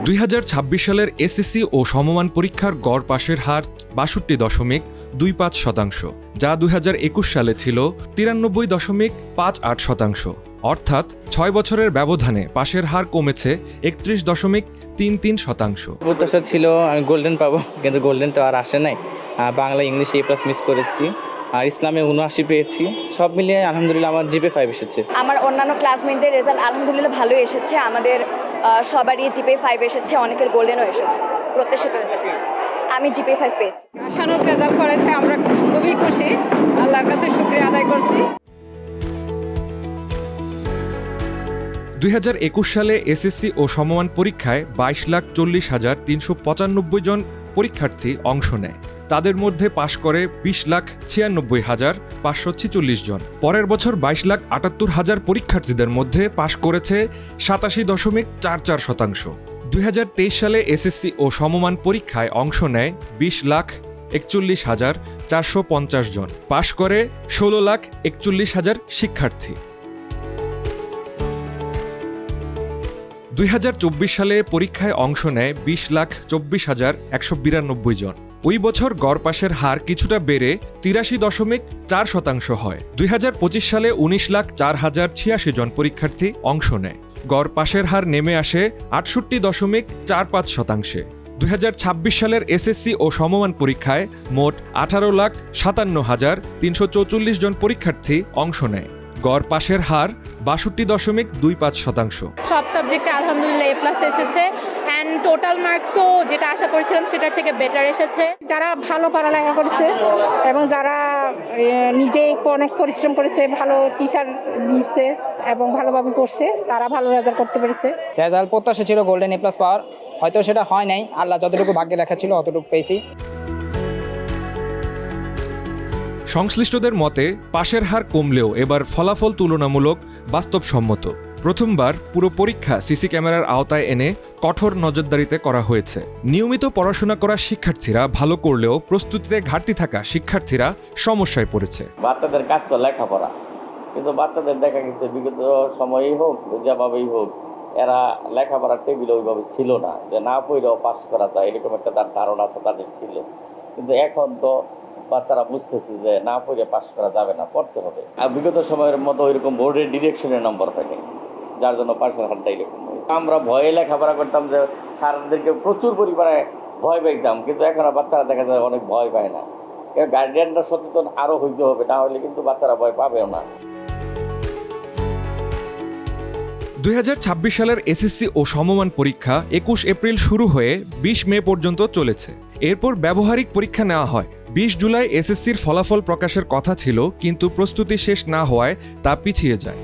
2026 সালের এসএসসি ও সমমান পরীক্ষার গড় পাশের হার 62.25%, যা 2021 সালে ছিল 93.58%। অর্থাৎ 6 বছরের ব্যবধানে পাশের হার কমেছে 31.33%। প্রত্যাশা ছিল আমি গোল্ডেন পাবো, কিন্তু গোল্ডেন তো আর আসে নাই। বাংলা ইংলিশ A+ মিস করেছি, আর ইসলামে 79 পেয়েছি। সব মিলিয়ে আলহামদুলিল্লাহ আমার GPA 5 এসেছে। আমার অন্যান্য ক্লাসমেটদের রেজাল্ট আলহামদুলিল্লাহ ভালোই এসেছে। আমাদের সবারই GPA 5 এসেছে, অনেকের গোল্ডেনও এসেছে। প্রত্যাশিত রেজাল্ট আমি GPA 5 পেয়েছি। আশানুরূপ রেজাল্ট করেছে, আমরা খুবই খুশি, আল্লাহর কাছে শুকরিয়া আদায় করছি। 2021 সালে এসএসসি ও সমমান পরীক্ষায় 22,40,395 জন পরীক্ষার্থী অংশ নেয়। তাদের মধ্যে পাশ করে 20,96,546 জন। পরের বছর 22,78,000 পরীক্ষার্থীদের মধ্যে পাশ করেছে 87.44%। 2023 সালে এসএসসি ও সমমান পরীক্ষায় অংশ নেয় 20,41,450 জন। পাশ করে 16,41,000 শিক্ষার্থী। 2024 সালে পরীক্ষায় অংশ নেয় 20,24,192 জন। ওই বছর গড় পাশের হার কিছুটা বেড়ে 83.4% হয়। 2025 সালে 19,04,086 জন পরীক্ষার্থী অংশ নেয়। গড় পাশের হার নেমে আসে 68.45%। 2026 সালের এসএসসি ও সমমান পরীক্ষায় মোট 18,57,344 জন পরীক্ষার্থী অংশ নেয়। গড় পাশের হার 62.25%। সব সাবজেক্টে আলহামদুলিল্লাহ A+ এসেছে, অ্যান্ড টোটাল মার্কসও যেটা আশা করেছিলাম সেটার থেকে বেটার এসেছে। যারা ভালো পড়ালেখা করেছে এবং যারা নিজে অনেক পরিশ্রম করেছে, ভালো টিচার দিয়েছে এবং ভালোভাবে পড়ছে, তারা ভালো রেজাল্ট করতে পেরেছে। রেজাল্ট প্রত্যাশা ছিল গোল্ডেন A+ পাওয়ার, হয়তো সেটা হয় নাই। আল্লাহ যতটুকু ভাগ্যে লেখা ছিল অতটুকু পেয়েছি। সংশ্লিষ্টদের মতে পাশের হার কমলেও এবার ফলাফল তুলনামূলক বাস্তবসম্মত। প্রথমবার পুরো পরীক্ষা সিসি ক্যামেরার আওতায় এনে কঠোর নজরদারিতে করা হয়েছে। নিয়মিত পড়াশোনা করা শিক্ষার্থীরা ভালো করলেও প্রস্তুতিতে ঘাটতি থাকা শিক্ষার্থীরা সমস্যায় পড়েছে। বাচ্চাদের কাজ তো লেখাপড়া, কিন্তু বাচ্চাদের দেখা গেছে বিগত সময়েই হোক যেভাবেই হোক এরা লেখাপড়ার টেবিল ওইভাবে ছিল না, যে না পড়লেও পাস করা যায় এরকম একটা তার ধারণা আছে তাদের ছিল। কিন্তু এখন তো বাচ্চারা বুঝতেছে যে না পড়ে পাস করা যাবে না, পড়তে হবে। আর বিগত সময়ের মতো ওইরকম বোর্ডের ডিরেকশনের নম্বর থাকে, যার জন্য পাশের হারটা এরকম। আমরা ভয়ে লেখাপড়া করতাম, যে স্যারদেরকে প্রচুর পরিমাণে ভয় পেতাম, কিন্তু এখন বাচ্চারা দেখা যায় অনেক ভয় পায় না। গার্ডিয়ানরা সচেতন আরও হইতে হবে, না হলে কিন্তু বাচ্চারা ভয় পাবেও না। 2026 সালের এসএসসি ও সমমান পরীক্ষা 21 এপ্রিল শুরু হয়ে 20 মে পর্যন্ত চলেছে। এরপর ব্যবহারিক পরীক্ষা নেওয়া হয়। 20 জুলাই এসএসসির ফলাফল প্রকাশের কথা ছিল, কিন্তু প্রস্তুতি শেষ না হওয়ায় তা পিছিয়ে যায়।